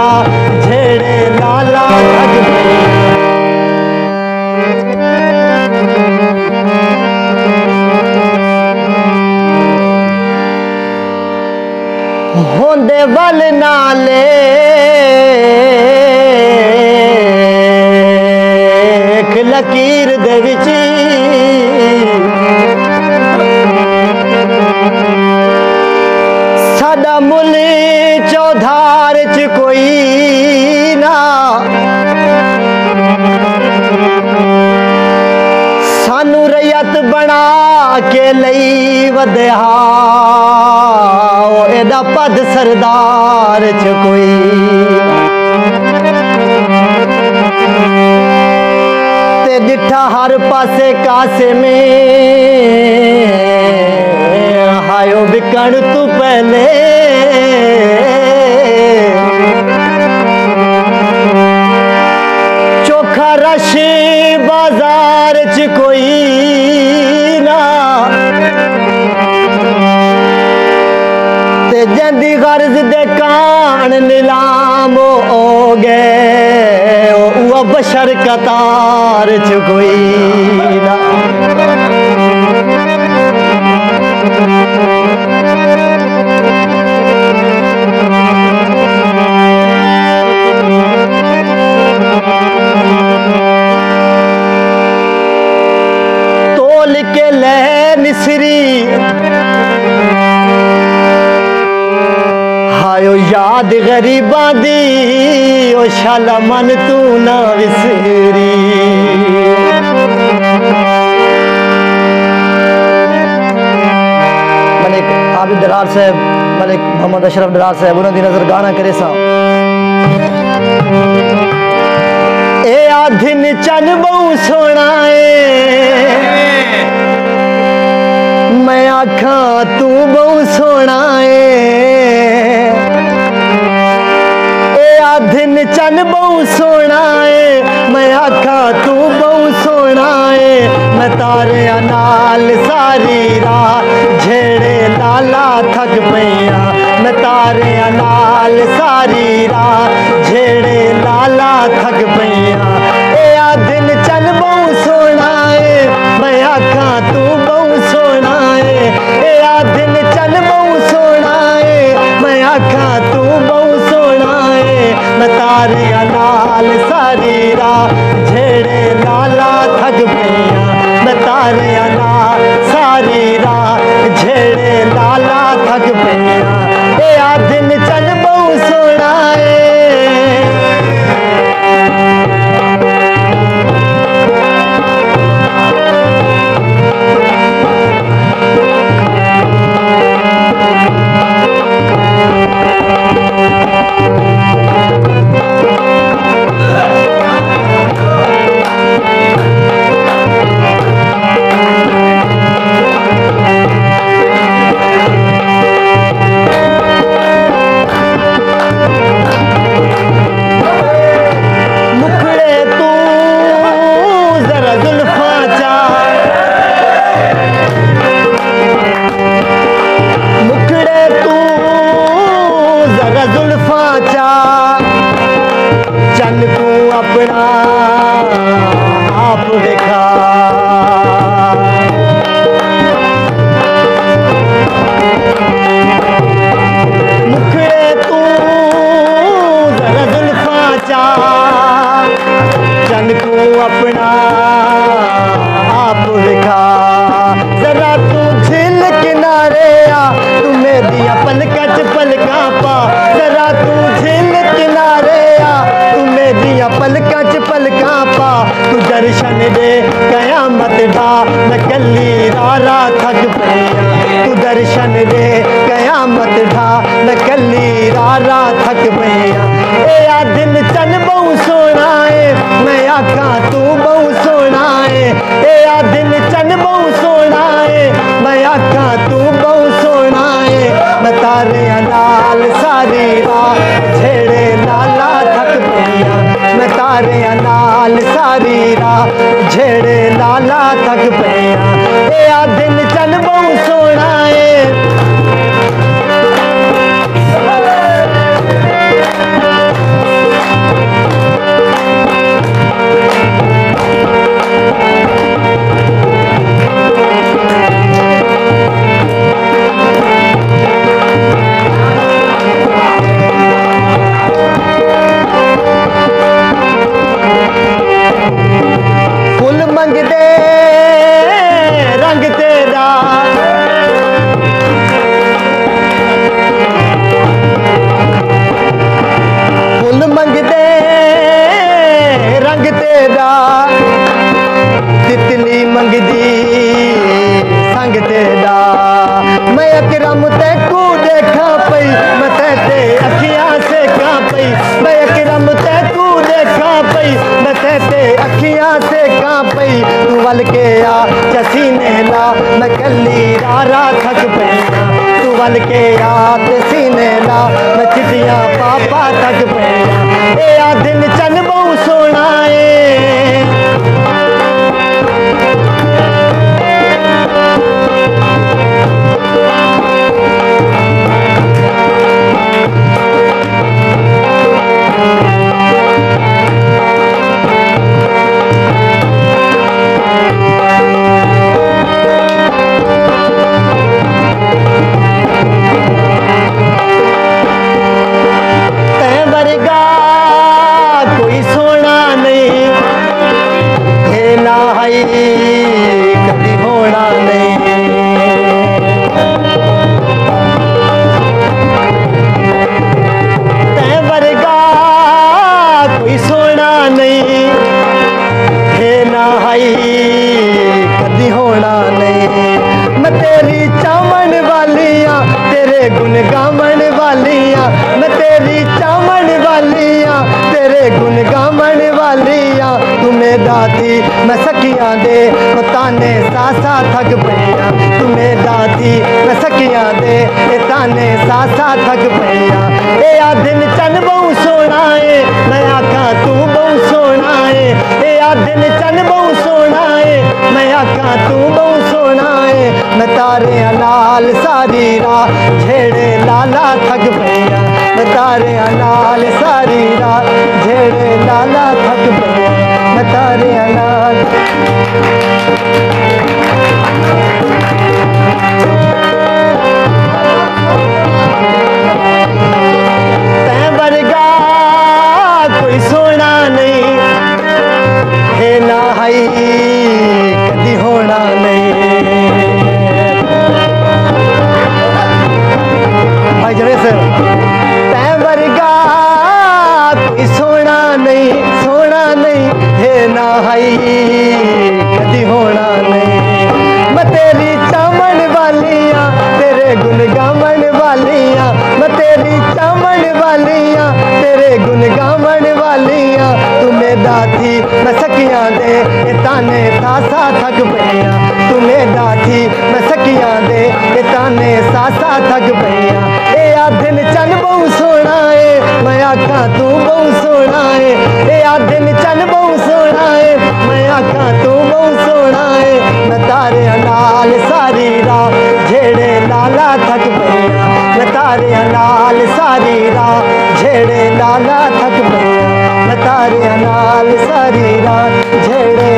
राह झेड़े लाला थक पैया। होंदे वल नाले लकीर दे विच साडा मुल चौधार च कोई ना सानू रैयत बना के लई वधिया एदा पद सरदार च कोई ते डिठा हर पासे कासे में हायो बिकण तू पहले चोखा रश बाजार च कोई ना ते जंदी गर्ज दे कान नीलाम हो गए वो बशर कतार च कोई ना। तोल के ले मिसरी हायो याद गरीबां दी ओ शाला मन तू ना विसरी। मलिक आबिद दरार साहब मलिक मोहम्मद अशरफ दरार साहब उन्होंने नजर गाना करे सा ए आधिन चन बहु सोना मैं आखा तू बहु सोना दिन चन बहु सोना मैं आखा तू बहु सोना मैं तारे नाल सारी राह झेड़े लाला थक पैया। मैं तारे नाल सारी राह झेड़े लाला थक पैया। ए दिन चन बहु सोना मैं आखा तू बहु सोना ए दिन चन बहु सोना मैं आखा तू बहु सोना मैं तारे नाल सारी राह झेड़े लाला थक पैया। मैं तारे नाल सारी राह झेड़े लाला थक पैया। ए दिन चल बहु सोना अपना आप दिखा जरा तू झिल किनारे आ तू मेरी पलका च पलका पा। जरा तू झिल किनारे आ तू मेरी पलका च पलका पा। तू दर्शन दे कयामत दा मैं कली रारा थक पैया। तू दर्शन दे कयामत दा मैं कली रारा थक पैया। ए दिन चन बहु सोना मैं आखा तू बहु सोना ए दिन चन बहु सोना मैं आखा तू बहु सोना मैं तारे नाल सारी राह झेड़े लाला थक पैया। मैं तारे नाल सारी राह झेड़े लाला थक पैया। ए दिन चन बहु सोना पई, मैं अकरम तैकू देखा पई, मैं ते अखियां से कां पई, तू वल के आ सीने ला, मैं कली रारा थक पैया, तू वल के आ सीने ला, मैं चिट्ठियां पापा थक पैया, ए आ दिन चन बहु सोना कभी होना नहीं, तै वर्गा कोई सोना नहीं, हे ना हाई कभी होना नहीं, मैं तेरी चावण वालियां तेरे गुण गावण वालियां, मैं तेरी चावण वालियां तेरे गुण गावण वालियां, तुम्हें दादी मैं सखियां दे ताने सासा थक पैया, तुम्हें दादी मैं सखियां दे ताने सासा थक पैया, ए आ दिन चन बहु सोना है, मैं आखा तू बहु सोना है, ए आ दिन चन बहु सोना है, मैं आखा तू बहु सोना है, मैं तारे लाल सारी राह झेड़े लाला थक पैया, मैं तारे लाल सारी राह झेड़े लाला थक पैया, मैं तारे लाल तै वर्गा कोई सोना नहीं, हे ना हाई कदी होना नहीं, भाई जड़े से तै वर्गा कोई सोना नहीं, सोना नहीं, हे ना हाई कदी होना नहीं, मैं तेरी चावण वालियां तेरे गुण गावण वालियां, मैं तेरी चावण वालियां तेरे गुण गावण वालियां, तुम्हें दाती मैं सखियां दे ताने सासा थक पैया, तुम्हें दाती मैं सखियां दे ताने सासा थक पैया, ए आ दिन चन बहु सोना है, मैं आखा तू बहु सोना है, ए आ दिन चन बहु सोना है, मैं आखा तू बहु सोना है, मैं तारे लाल सारी राह झेड़े लाला थक पैया, मैं तारे लाल सारी राह झेड़े लाला थक पैया, मैं तारे लाल सारी राह झेड़े